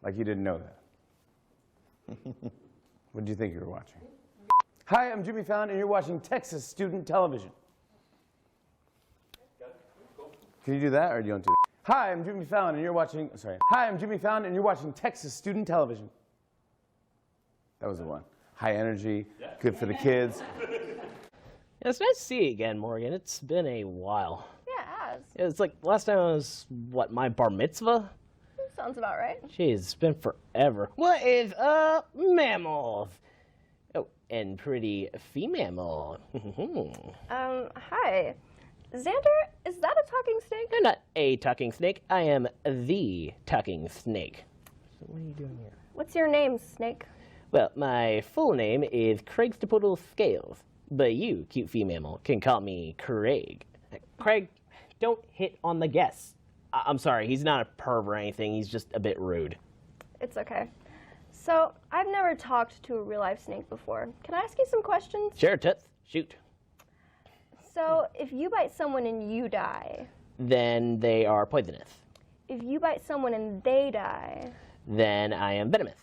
Like you didn't know that. What did you think you were watching? Hi, I'm Jimmy Fallon, and you're watching Texas Student Television. Can you do that, or do you want to? Hi, I'm Jimmy Fallon, and you're watching. Sorry. Hi, I'm Jimmy Fallon, and you're watching Texas Student Television. That was the one. High energy, good for the kids. Yeah, it's nice to see you again, Morgan. It's been a while. Yeah, it has. It's like last time I was, what, my bar mitzvah? Sounds about right. Jeez, it's been forever. What is up, mammals? Oh, and pretty female. Hi. Xander, is that a talking snake? I'm not a talking snake. I am the talking snake. So what are you doing here? What's your name, Snake? Well, my full name is Craig Stapoodle Scales, but you, cute female, can call me Craig. Craig, don't hit on the guests. I'm sorry, he's not a perv or anything, he's just a bit rude. It's okay. So, I've never talked to a real-life snake before. Can I ask you some questions? Sure, Toots, shoot. So, if you bite someone and you die, Then they are poisonous. if you bite someone and they die, Then I am venomous.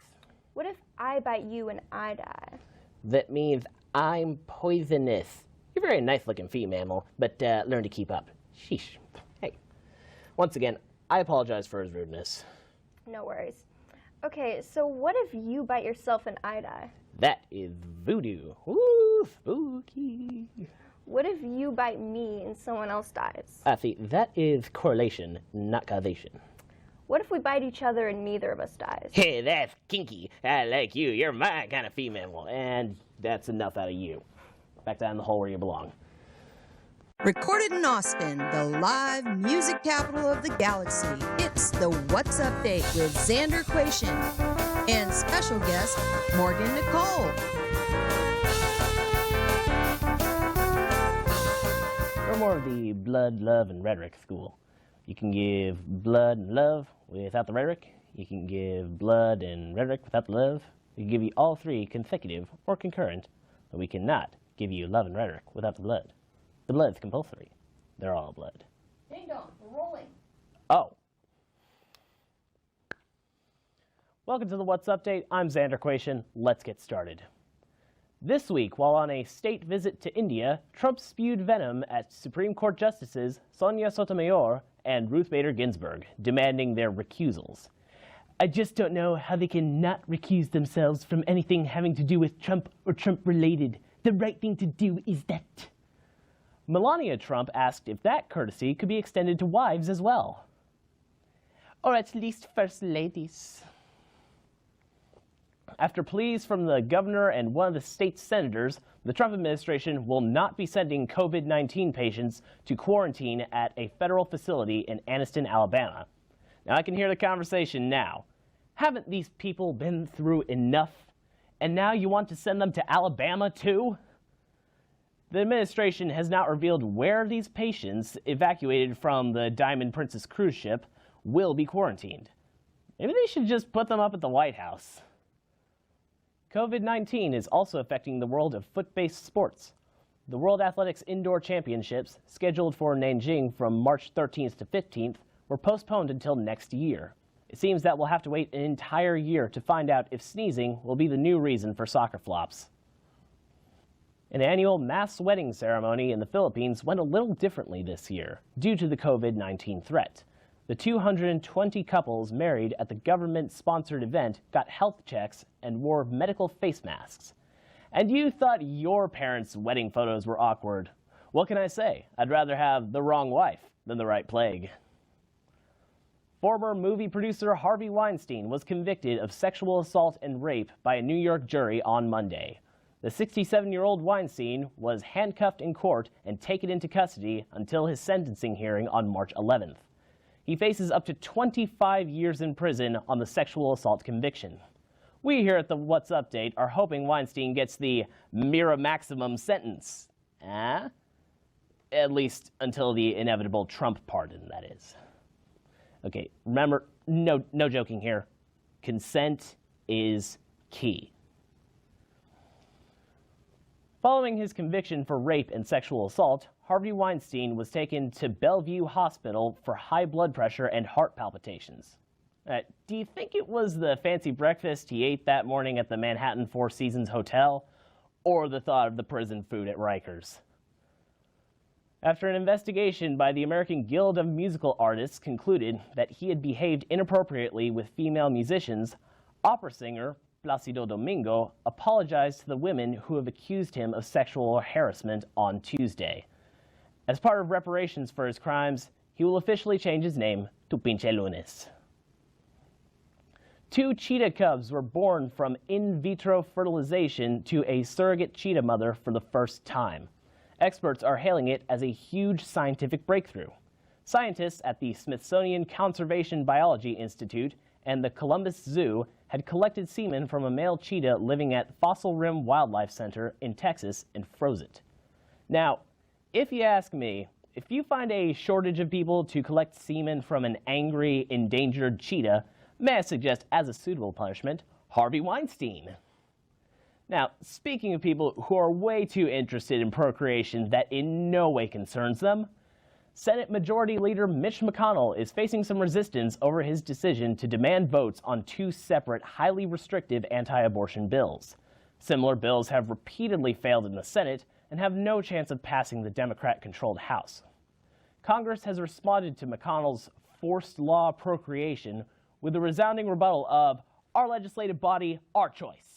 what if I bite you and I die? That means I'm poisonous. You're a very nice looking female, but learn to keep up. Sheesh. Hey, once again, I apologize for his rudeness. No worries. Okay, so what if you bite yourself and I die? That is voodoo. Ooh, spooky. What if you bite me and someone else dies? See, that is correlation, not causation. What if we bite each other and neither of us dies? Hey, that's kinky. I like you. You're my kind of female. And that's enough out of you. Back down the hole where you belong. Recorded in Austin, the live music capital of the galaxy, it's the What's Update with Xander Quation and special guest Morgan Nicole. We're more of the blood, love, and rhetoric school. You can give blood and love without the rhetoric. You can give blood and rhetoric without the love. We can give you all three consecutive or concurrent, but we cannot give you love and rhetoric without the blood. The blood's compulsory. They're all blood. Ding dong, we're rolling. Oh. Welcome to the What's Update. I'm Xander Quation. Let's get started. This week, while on a state visit to India, Trump spewed venom at Supreme Court Justices Sonia Sotomayor and Ruth Bader Ginsburg, demanding their recusals. I just don't know how they can not recuse themselves from anything having to do with Trump or Trump-related. The right thing to do is that. Melania Trump asked if that courtesy could be extended to wives as well. Or at least first ladies. After pleas from the governor and one of the state's senators, the Trump administration will not be sending COVID-19 patients to quarantine at a federal facility in Anniston, Alabama. Now I can hear the conversation now. Haven't these people been through enough? And now you want to send them to Alabama too? The administration has not revealed where these patients evacuated from the Diamond Princess cruise ship will be quarantined. Maybe they should just put them up at the White House. COVID-19 is also affecting the world of foot-based sports. The World Athletics Indoor Championships, scheduled for Nanjing from March 13th to 15th, were postponed until next year. It seems that we'll have to wait an entire year to find out if sneezing will be the new reason for soccer flops. An annual mass wedding ceremony in the Philippines went a little differently this year due to the COVID-19 threat. The 220 couples married at the government-sponsored event got health checks and wore medical face masks. And you thought your parents' wedding photos were awkward. What can I say? I'd rather have the wrong wife than the right plague. Former movie producer Harvey Weinstein was convicted of sexual assault and rape by a New York jury on Monday. The 67-year-old Weinstein was handcuffed in court and taken into custody until his sentencing hearing on March 11th. He faces up to 25 years in prison on the sexual assault conviction. We here at the What's Update are hoping Weinstein gets the Mira maximum sentence. At least until the inevitable Trump pardon, that is. Okay, remember, no joking here. Consent is key. Following his conviction for rape and sexual assault, Harvey Weinstein was taken to Bellevue Hospital for high blood pressure and heart palpitations. Do you think it was the fancy breakfast he ate that morning at the Manhattan Four Seasons Hotel, or the thought of the prison food at Rikers? After an investigation by the American Guild of Musical Artists concluded that he had behaved inappropriately with female musicians, opera singer Placido Domingo apologized to the women who have accused him of sexual harassment on Tuesday. As part of reparations for his crimes, he will officially change his name to Pinche Lunes. 2 cheetah cubs were born from in vitro fertilization to a surrogate cheetah mother for the first time. Experts are hailing it as a huge scientific breakthrough. Scientists at the Smithsonian Conservation Biology Institute and the Columbus Zoo had collected semen from a male cheetah living at Fossil Rim Wildlife Center in Texas and froze it. Now, if you ask me, if you find a shortage of people to collect semen from an angry, endangered cheetah, may I suggest as a suitable punishment, Harvey Weinstein. Now, speaking of people who are way too interested in procreation that in no way concerns them, Senate Majority Leader Mitch McConnell is facing some resistance over his decision to demand votes on 2 separate, highly restrictive anti-abortion bills. Similar bills have repeatedly failed in the Senate and have no chance of passing the Democrat-controlled House. Congress has responded to McConnell's forced law procreation with the resounding rebuttal of, "Our legislative body, our choice."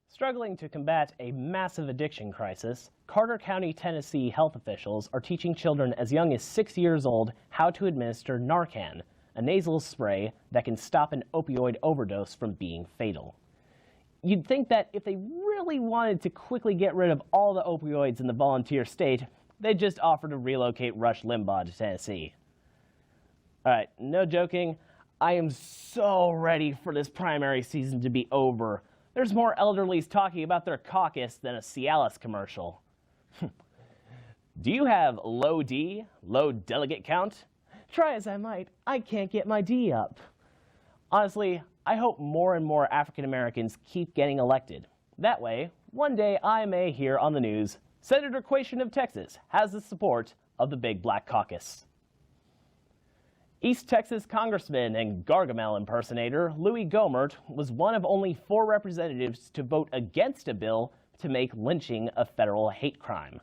Struggling to combat a massive addiction crisis, Carter County, Tennessee health officials are teaching children as young as 6 years old how to administer Narcan, a nasal spray that can stop an opioid overdose from being fatal. You'd think that if they really wanted to quickly get rid of all the opioids in the volunteer state, they'd just offer to relocate Rush Limbaugh to Tennessee. All right, no joking, I am so ready for this primary season to be over. There's more elderlies talking about their caucus than a Cialis commercial. Do you have low D, low delegate count? Try as I might, I can't get my D up. Honestly, I hope more and more African Americans keep getting elected. That way, one day I may hear on the news, Senator Quation of Texas has the support of the Big Black Caucus. East Texas Congressman and Gargamel impersonator Louis Gohmert was one of only 4 representatives to vote against a bill to make lynching a federal hate crime.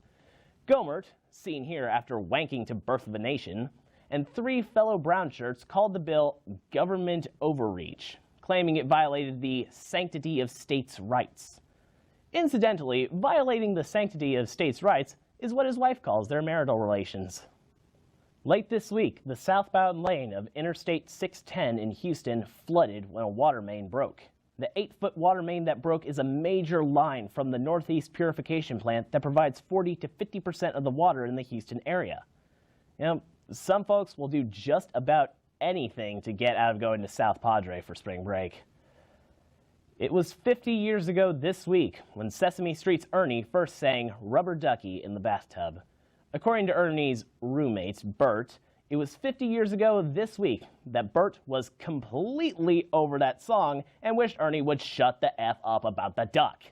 Gohmert, seen here after wanking to Birth of a Nation, and 3 fellow brown shirts called the bill government overreach, claiming it violated the sanctity of states' rights. Incidentally, violating the sanctity of states' rights is what his wife calls their marital relations. Late this week, the southbound lane of Interstate 610 in Houston flooded when a water main broke. The 8-foot water main that broke is a major line from the Northeast Purification Plant that provides 40 to 50% of the water in the Houston area. You know, some folks will do just about anything to get out of going to South Padre for spring break. It was 50 years ago this week when Sesame Street's Ernie first sang Rubber Ducky in the bathtub. According to Ernie's roommate, Bert, it was 50 years ago this week that Bert was completely over that song and wished Ernie would shut the F up about the duck.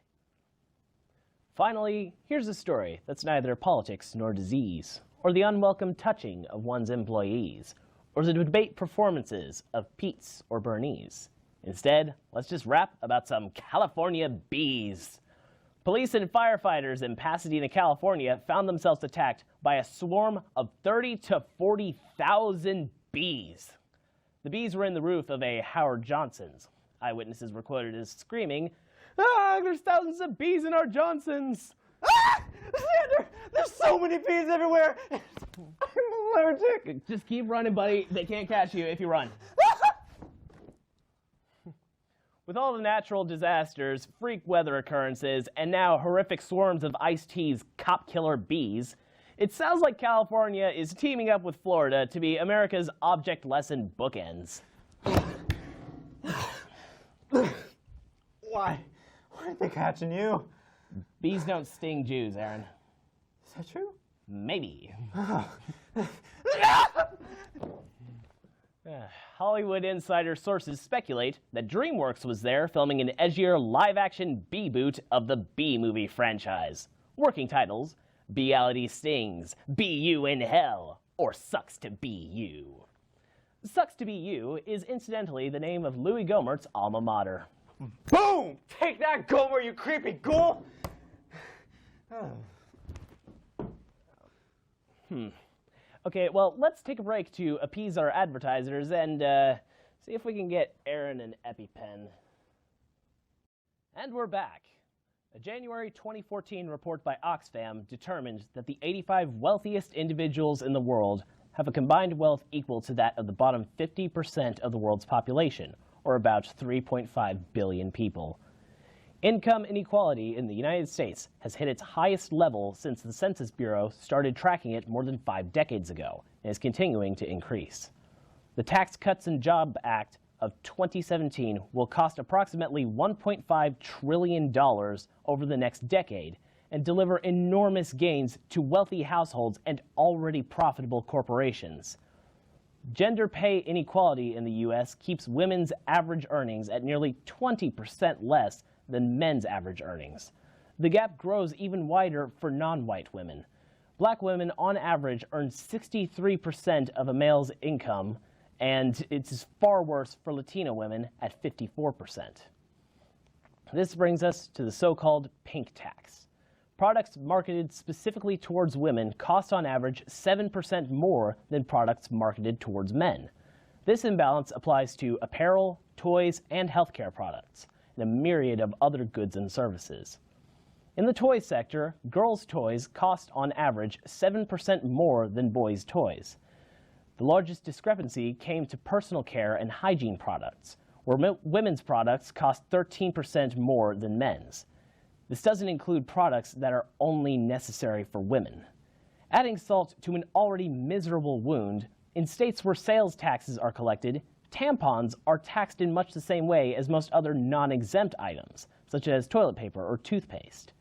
Finally, here's a story that's neither politics nor disease, or the unwelcome touching of one's employees, or the debate performances of Pete's or Bernice. Instead, let's just rap about some California bees. Police and firefighters in Pasadena, California found themselves attacked by a swarm of 30 to 40,000 bees. The bees were in the roof of a Howard Johnson's. Eyewitnesses were quoted as screaming, "Ah, there's thousands of bees in our Johnson's." "Ah! Xander, there's so many bees everywhere! I'm allergic!" Just keep running, buddy. They can't catch you if you run. With all the natural disasters, freak weather occurrences, and now horrific swarms of Ice-T's cop killer bees, it sounds like California is teaming up with Florida to be America's object lesson bookends. Why? Why aren't they catching you? Bees don't sting Jews, Aaron. Is that true? Maybe. Hollywood insider sources speculate that DreamWorks was there filming an edgier live-action B-boot of the B-movie franchise. Working titles, Reality Stings, Be You in Hell, or Sucks to Be You. Sucks to Be You is incidentally the name of Louis Gohmert's alma mater. Boom! Take that, Gomer, you creepy ghoul! Okay, well, let's take a break to appease our advertisers and see if we can get Aaron an EpiPen. And we're back. A January 2014 report by Oxfam determined that the 85 wealthiest individuals in the world have a combined wealth equal to that of the bottom 50% of the world's population, or about 3.5 billion people. Income inequality in the United States has hit its highest level since the Census Bureau started tracking it more than 5 decades ago and is continuing to increase. The Tax Cuts and Jobs Act of 2017 will cost approximately $1.5 trillion over the next decade and deliver enormous gains to wealthy households and already profitable corporations. Gender pay inequality in the U.S. keeps women's average earnings at nearly 20% less than men's average earnings. The gap grows even wider for non-white women. Black women, on average, earn 63% of a male's income, and it's far worse for Latino women at 54%. This brings us to the so-called pink tax. Products marketed specifically towards women cost on average 7% more than products marketed towards men. This imbalance applies to apparel, toys, and healthcare products, and a myriad of other goods and services. In the toy sector, girls' toys cost on average 7% more than boys' toys. The largest discrepancy came to personal care and hygiene products, where women's products cost 13% more than men's. This doesn't include products that are only necessary for women. Adding salt to an already miserable wound, in states where sales taxes are collected, tampons are taxed in much the same way as most other non-exempt items, such as toilet paper or toothpaste.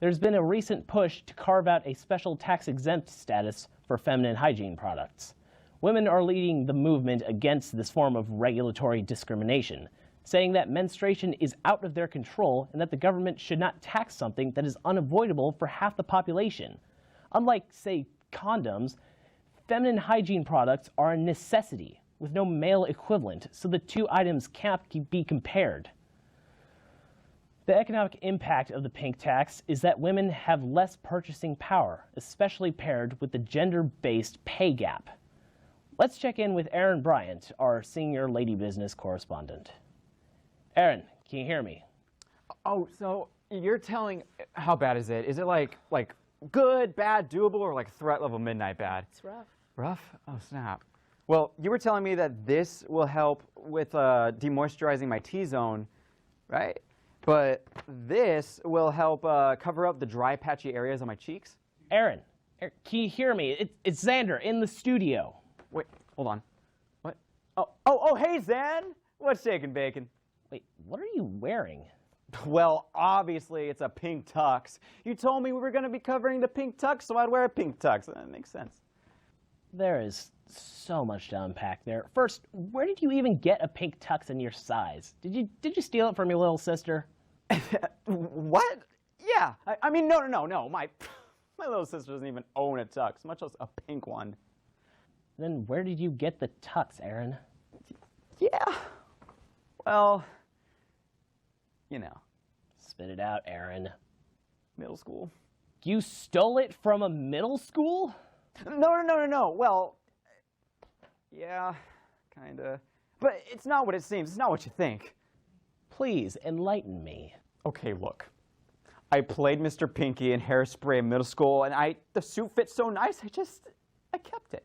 There's been a recent push to carve out a special tax-exempt status for feminine hygiene products. Women are leading the movement against this form of regulatory discrimination, saying that menstruation is out of their control and that the government should not tax something that is unavoidable for half the population. Unlike, say, condoms, feminine hygiene products are a necessity with no male equivalent, so the two items can't be compared. The economic impact of the pink tax is that women have less purchasing power, especially paired with the gender-based pay gap. Let's check in with Erin Bryant, our senior lady business correspondent. Erin, can you hear me? Oh, so you're telling, how bad is it? Is it like good, bad, doable, or like threat level midnight bad? It's rough. Rough? Oh, snap. Well, you were telling me that this will help with demoisturizing my T-zone, right? But this will help cover up the dry, patchy areas on my cheeks? Erin, can you hear me? It's Xander in the studio. Wait, hold on. What? Oh, hey, Zan! What's shaking, bacon? Wait, what are you wearing? Well, obviously, it's a pink tux. You told me we were going to be covering the pink tux, so I'd wear a pink tux. That makes sense. There is so much to unpack there. First, where did you even get a pink tux in your size? Did you steal it from your little sister? What? Yeah. I mean, no. My little sister doesn't even own a tux, much less a pink one. Then where did you get the tux, Erin? Yeah. Well, you know. Spit it out, Erin. Middle school. You stole it from a middle school? No. Well, yeah, kinda. But it's not what it seems. It's not what you think. Please, enlighten me. Okay, look. I played Mr. Pinky in Hairspray in middle school, and the suit fit so nice, I kept it.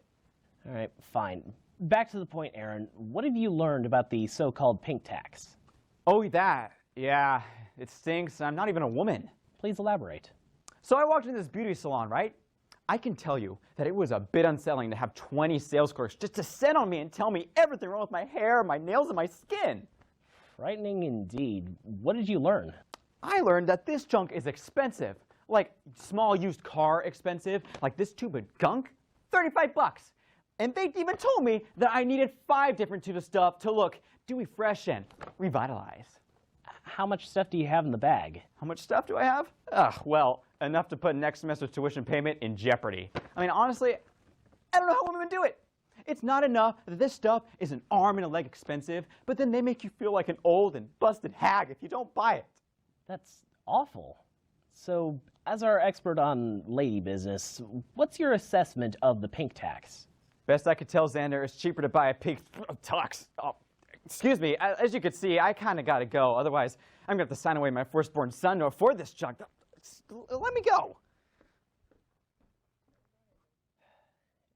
All right, fine. Back to the point, Erin. What have you learned about the so-called pink tax? Oh, that. Yeah, it stinks. I'm not even a woman. Please elaborate. So I walked into this beauty salon, right? I can tell you that it was a bit unsettling to have 20 sales clerks just descend on me and tell me everything wrong with my hair, my nails, and my skin. Frightening indeed. What did you learn? I learned that this junk is expensive. Like small used car expensive, like this tube of gunk, $35. And they even told me that I needed 5 different tubes of stuff to look dewy fresh and revitalize. How much stuff do you have in the bag? How much stuff do I have? Well, enough to put next semester's tuition payment in jeopardy. I mean, honestly, I don't know how women do it. It's not enough that this stuff is an arm and a leg expensive, but then they make you feel like an old and busted hag if you don't buy it. That's awful. So, as our expert on lady business, what's your assessment of the pink tax? Best I could tell, Xander, it's cheaper to buy a pink tux. Oh, excuse me, as you can see, I kind of got to go. Otherwise, I'm going to have to sign away my firstborn son to afford this junk. Let me go.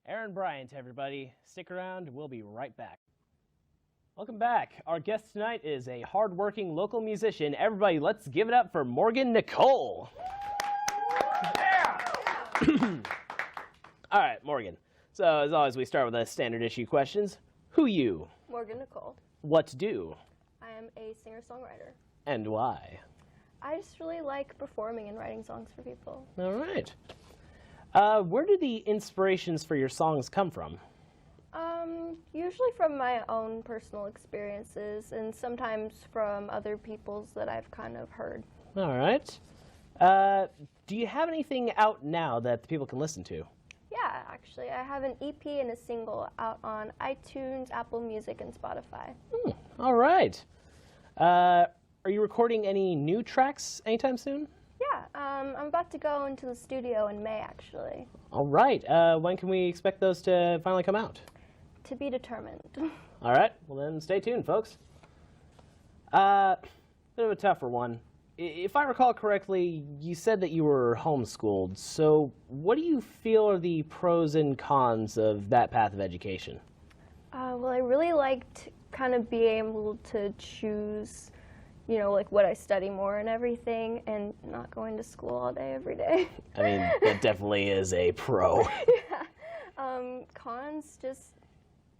Aaron Bryant, everybody. Stick around. We'll be right back. Welcome back. Our guest tonight is a hardworking local musician. Everybody, let's give it up for Morgan Nicole. All right, Morgan. So, as always, we start with the standard issue questions. Who you? Morgan Nicole. What to do? I am a singer-songwriter. And why? I just really like performing and writing songs for people. All right. Where do the inspirations for your songs come from? Usually from my own personal experiences and sometimes from other people's that I've kind of heard. All right. Do you have anything out now that the people can listen to? Yeah, actually, I have an EP and a single out on iTunes, Apple Music, and Spotify. All right. Are you recording any new tracks anytime soon? Yeah, I'm about to go into the studio in May, actually. All right. When can we expect those to finally come out? To be determined. All right. Well, then stay tuned, folks. Bit of a tougher one. If I recall correctly, you said that you were homeschooled. So what do you feel are the pros and cons of that path of education? Well, I really liked kind of being able to choose, you know, like what I study more and everything, and not going to school all day, every day. I mean, that definitely is a pro. Yeah. Cons, just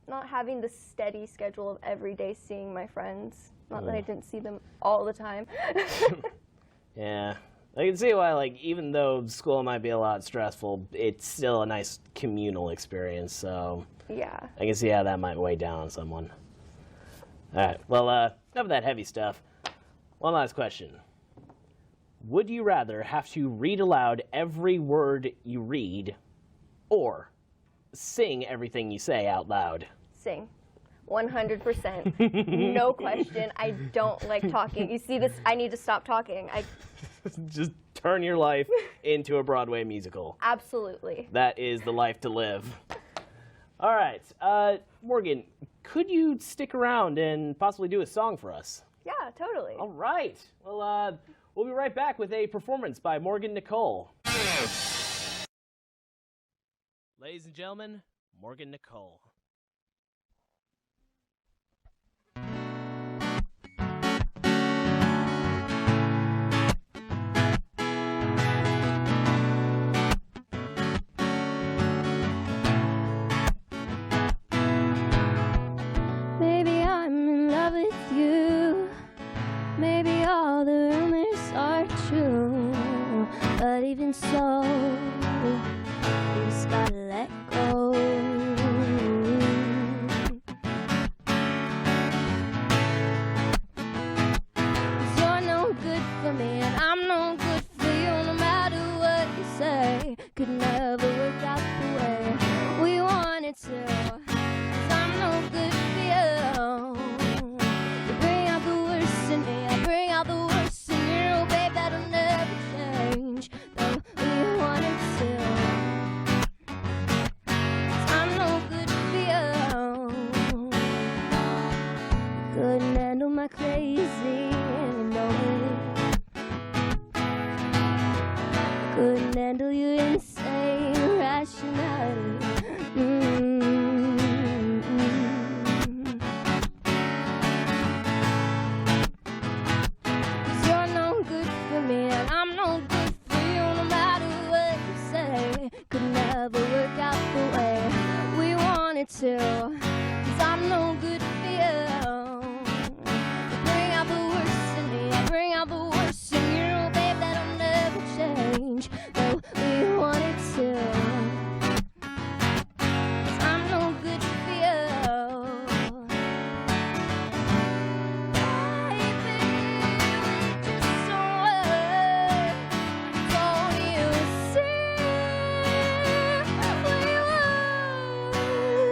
not having the steady schedule of every day seeing my friends. Not that I didn't see them all the time. Yeah. I can see why, like, even though school might be a lot stressful, it's still a nice communal experience, so Yeah. I can see how that might weigh down on someone. All right. Well, enough of that heavy stuff. One last question. Would you rather have to read aloud every word you read or sing everything you say out loud? Sing. 100%. No question. I don't like talking. You see this? I need to stop talking. Just turn your life into a Broadway musical. Absolutely. That is the life to live. All right. Morgan, could you stick around and possibly do a song for us? Yeah, totally. All right. Well, we'll be right back with a performance by Morgan Nicole. Ladies and gentlemen, Morgan Nicole. Maybe I'm in love with you. Maybe all the rumors are true. But even so, you just gotta let go. 'Cause you're no good for me and I'm no good for you. No matter what you say, could never work out the way we wanted to. 'Cause I'm no good for you. You bring out the worst in me, I bring out the worst in you. Oh, babe, that'll never change, though we wanted to. 'Cause I'm no good for you. Couldn't handle my crazy anymore. Couldn't handle your insane irrationality. Cause you're no good for me and I'm no good for you. No matter what you say, could never work out the way we wanted to. Cause I'm no good for you. You bring out the worst in me, I bring out the worst in you. Oh, babe, that'll never change, though we wanted to. 'Cause I'm no good for you. Baby, just what don't you see? We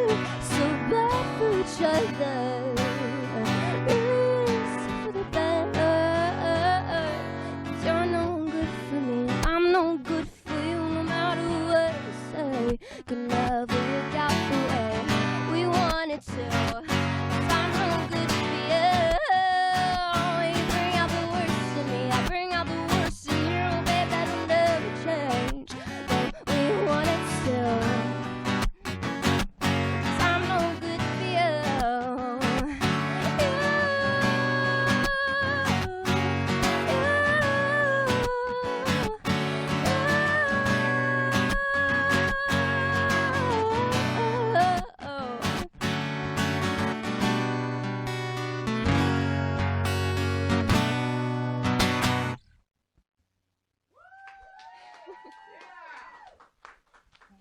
were each other. It's for the better. 'Cause you're no good for me, I'm no good for you. No matter what you say, could never work out the way we wanted to. 'Cause I'm no good for you. You bring out the worst in me, I bring out the worst in you. Babe, that'll never change, but we wanted to. 'Cause I'm no good for you.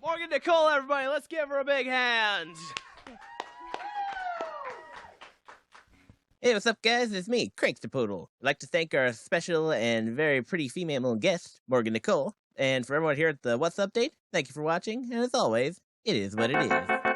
Morgan Nicole, everybody, let's give her a big hand. Hey, what's up, guys? It's me, Cranksterpoodle. I'd like to thank our special and very pretty female guest, Morgan Nicole. And for everyone here at the What's Update, thank you for watching. And as always, it is what it is.